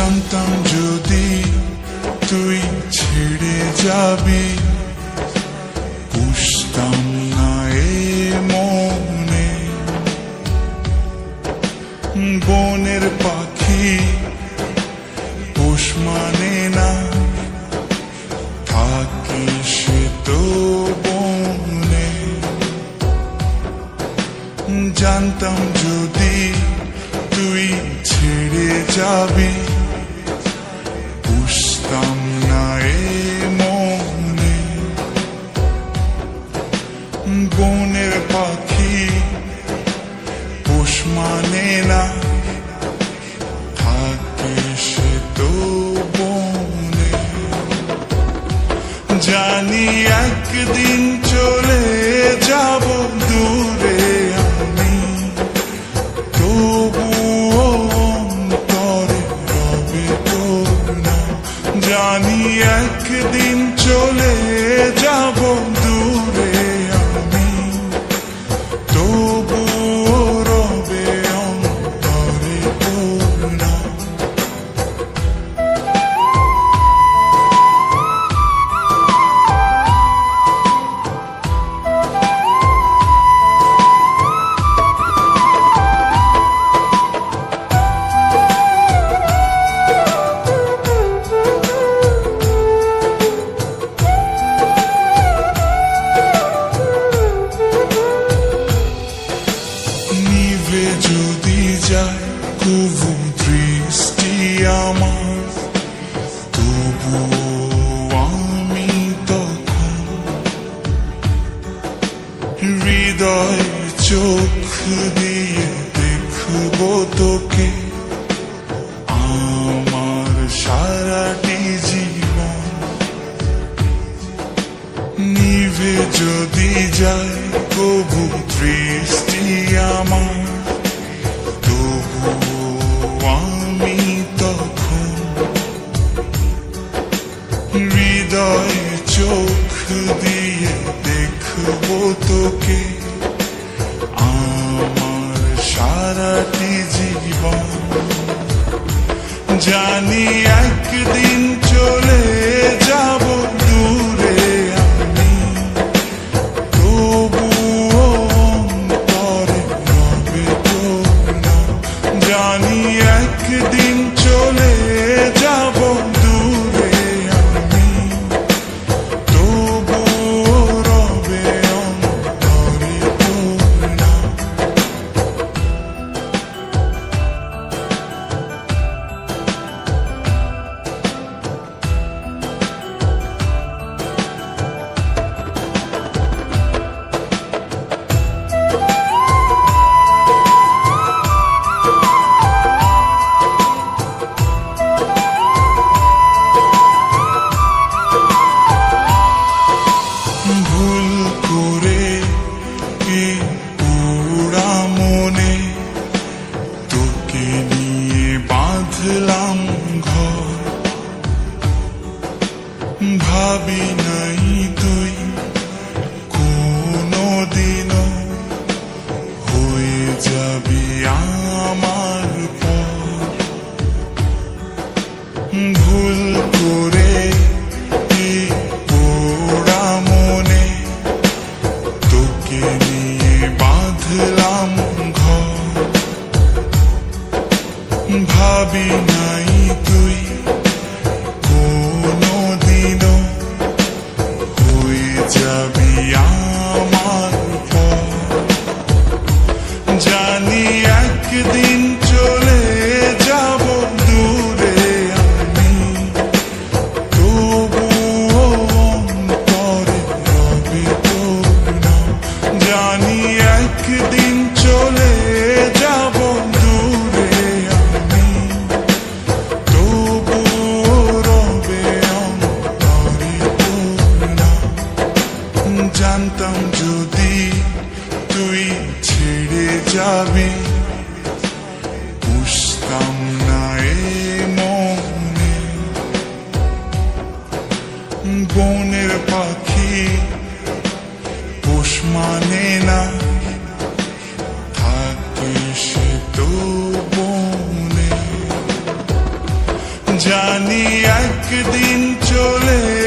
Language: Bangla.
জানতাম যদি তুই ছেড়ে যাবি, পুষতাম না এ মনে। বনের পাখি পোষ মানে না, থাকে সে তো বনে। জানতাম যদি তুই ছেড়ে যাবি, পুষতাম না এ মনে। বনের পাখি পোষ মানে না, থাকে সে তো বনে। জানি একদিন চলে যাব দূরে আমি, তবুও অন্তরে রবে তোর নাম। জানি একদিন চলে যাব দূরে আমি, তবুও রবে অন্তরে তোর নাম। যদি যায় কবু দৃষ্টি আমার, তবু আমি তখন হৃদয় চোখ দিয়ে দেখব তোকে আমার সারাটি জীবন। নিভে যদি যায় কবু দৃষ্টি আমার, আমি তখন হৃদয় চোখ দিয়ে দেখব তোকে আমার সারাটি জীবন। জানি একদিন চলে যাব দূরে আমি, তবুও অন্তরে রবে তোর নাম। জানি একদিন চলে যাব দূরে আমি, তবুও রবে অন্তরে তোর নাম। ভুল করে এই পোড়া মনে তোকে নিয়ে বাঁধলাম ঘর। ভাবি নাই তুই কোনোদিনও হয়ে যাবি আমার পর। ভুল করে এই পোড়া মনে তোকে নিয়ে বাঁধলাম ঘর। ভাবি নাই তুই কোনোদিনও হয়ে যাবি আমার পর। জানি একদিন চলে যাব দূরে আমি, তবুও অন্তরে রবে তোর নাম। জানি একদিন চলে যাব দূরে আমি, তবুও রবে অন্তরে তোর নাম। জানতাম যদি তুই ছেড়ে যাবি, পুষতাম না এ মনে। বনের পাখি পোষ মানে না, থাকে সে তো বনে। জানি একদিন চলে